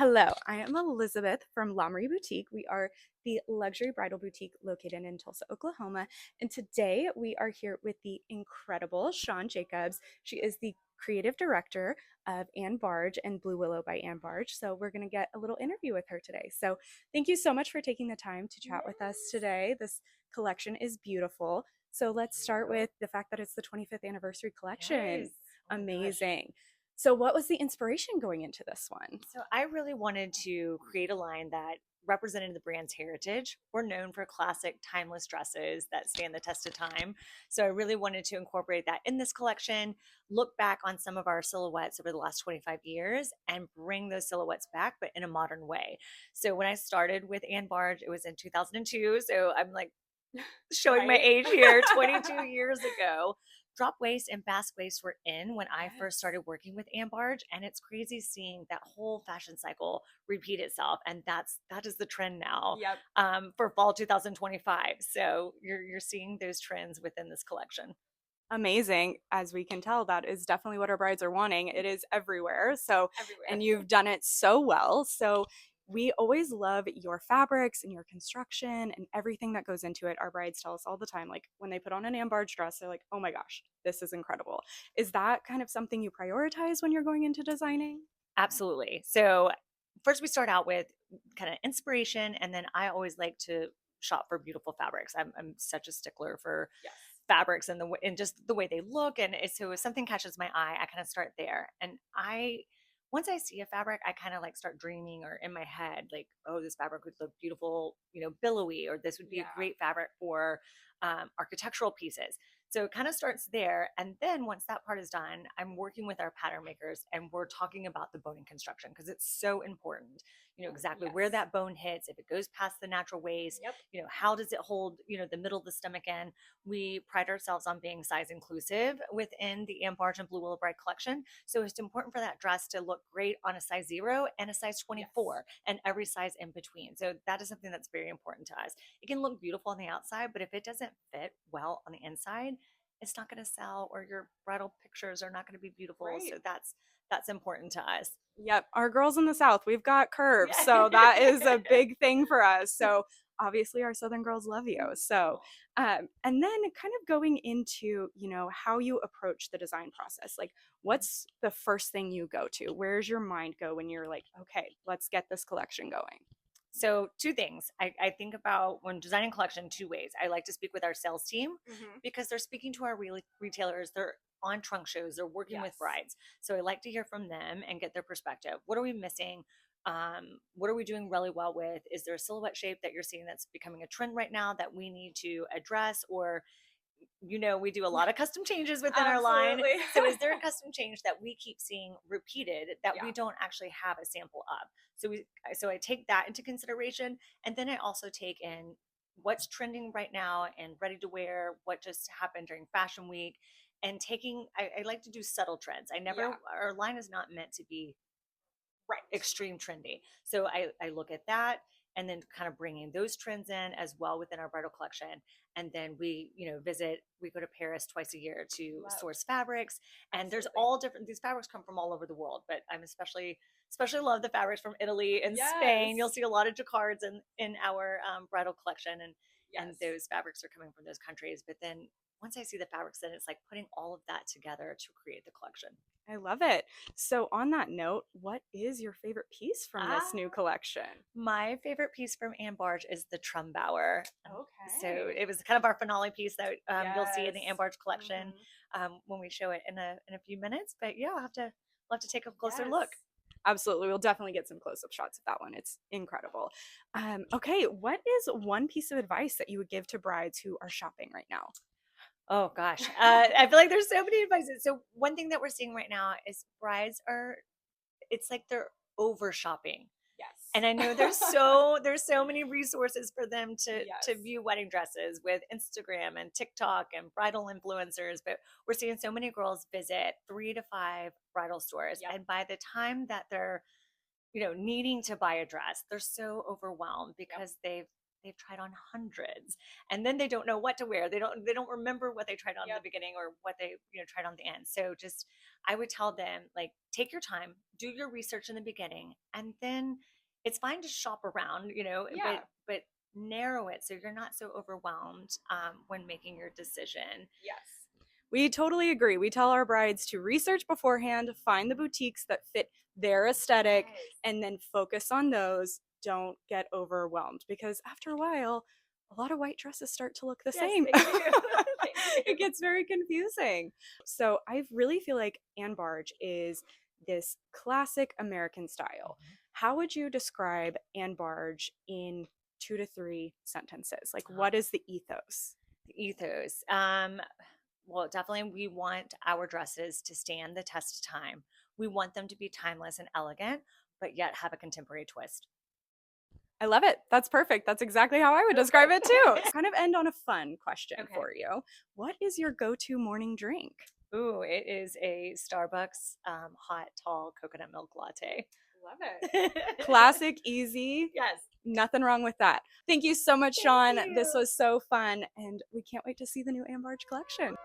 Hello, I am Elizabeth from La Mariée Boutique. We are the luxury bridal boutique located in Tulsa, Oklahoma. And today we are here with the incredible Shawne Jacobs. She is the creative director of Anne Barge and Blue Willow by Anne Barge. So we're going to get a little interview with her today. So thank you so much for taking the time to chat with us today. This collection is beautiful. So let's start with the fact that it's the 25th anniversary collection. Yes. Oh my gosh. Amazing. So what was the inspiration going into this one? So I really wanted to create a line that represented the brand's heritage. We're known for classic, timeless dresses that stand the test of time. So I really wanted to incorporate that in this collection, look back on some of our silhouettes over the last 25 years and bring those silhouettes back, but in a modern way. So when I started with Anne Barge, it was in 2002. So I'm like showing my Right? age here, 22 years ago. Drop waist and basque waist were in when I first Yes. started working with Anne Barge, and it's crazy seeing that whole fashion cycle repeat itself. And that is the trend now Yep. for fall 2025. So you're seeing those trends within this collection. Amazing. As we can tell, that is definitely what our brides are wanting. It is everywhere. So, Everywhere. and you've done it so well. So, we always love your fabrics and your construction and everything that goes into it. Our brides tell us all the time, like when they put on an Anne Barge dress, they're like, oh my gosh, this is incredible. Is that kind of something you prioritize when you're going into designing? Absolutely. So first we start out with kind of inspiration, and then I always like to shop for beautiful fabrics. I'm such a stickler for Yes. fabrics and and just the way they look. And so if something catches my eye, I kind of start there. And I once I see a fabric, I kind of like start dreaming or in my head, like, oh, this fabric would look beautiful, billowy, or this would be a Yeah. great fabric for architectural pieces. So it kind of starts there. And then once that part is done, I'm working with our pattern makers and we're talking about the boning construction because it's so important. You know exactly where Yes. that bone hits, if it goes past the natural waist, Yep. how does it hold, the middle of the stomach in. We pride ourselves on being size inclusive within the Anne Barge and Blue Willow Bride collection. So it's important for that dress to look great on a size 0 and a size Yes. 24 and every size in between. So that is something that's very important to us. It can look beautiful on the outside, but if it doesn't fit well on the inside, it's not going to sell, or your bridal pictures are not going to be beautiful. Right. So that's important to us. Yep, our girls in the South, we've got curves, Yeah. so that is a big thing for us. So obviously, our Southern girls love you. So, and then kind of going into how you approach the design process. Like, what's the first thing you go to? Where's your mind go when you're like, okay, let's get this collection going? So, two things. I think about when designing collection two ways. I like to speak with our sales team Hmm. because they're speaking to our retailers. They're on trunk shows. They're working with Yes. brides. So I like to hear from them and get their perspective. What are we missing? What are we doing really well with? Is there a silhouette shape that you're seeing that's becoming a trend right now that we need to address? Or we do a lot of custom changes within our line. Absolutely. So is there a custom change that we keep seeing repeated that Yeah. we don't actually have a sample of? So I take that into consideration, and then I also take in what's trending right now and ready to wear, what just happened during fashion week, and I like to do subtle trends. Yeah. Our line is not meant to be Right. extreme trendy. So I look at that and then kind of bringing those trends in as well within our bridal collection. And then we go to Paris twice a year to Love. source fabrics. And there's Absolutely. all different, these fabrics come from all over the world, but I'm especially love the fabrics from Italy and Spain. You'll Yes. see a lot of jacquards in our bridal collection, and Yes. those fabrics are coming from those countries. But then once I see the fabrics, then it's like putting all of that together to create the collection. I love it. So, on that note, what is your favorite piece from this new Ah, collection? my favorite piece from Anne Barge is the Trumbower. So Okay. it was kind of our finale piece that you'll see in the Anne Yes. Barge collection Hmm. when we show it in a few minutes. But yeah, we'll have to take a closer Yes. look. Absolutely. We'll definitely get some close up shots of that one. It's incredible. Okay. What is one piece of advice that you would give to brides who are shopping right now? Oh gosh, I feel like there's so many advices. So one thing that we're seeing right now is brides are it's like they're over shopping. And I know Yes. there's so many resources for them to Yes. view wedding dresses with Instagram and TikTok and bridal influencers, but we're seeing so many girls visit 3 to 5 bridal stores, Yep. and by the time that they're needing to buy a dress, they're so overwhelmed Yep. because they've they've tried on hundreds, and then they don't know what to wear. They don't remember what they tried on in the beginning or what they tried on the end. So just I would tell them, like, take your time, do your research in the beginning, and then it's fine to shop around, Yeah. but narrow it so you're not so overwhelmed when making your decision. Yes. We totally agree. We tell our brides to research beforehand, find the boutiques that fit their aesthetic, Yes. and then focus on those. Don't get overwhelmed because after a while, a lot of white dresses start to look the Yes, same. they do. They do. It gets very confusing. So I really feel like Anne Barge is this classic American style. How would you describe Anne Barge in 2 to 3 sentences? Like, what is the ethos? Ethos. Well, definitely we want our dresses to stand the test of time. We want them to be timeless and elegant, but yet have a contemporary twist. I love it. That's perfect. That's exactly how I would describe it too. Kind of end on a fun question for you. What is your go-to morning drink? Ooh, it is a Starbucks hot, tall coconut milk latte. Love it. Classic, easy. Yes. Nothing wrong with that. Thank you so much, Thank Shawne. you. This was so fun, and we can't wait to see the new Anne Barge collection.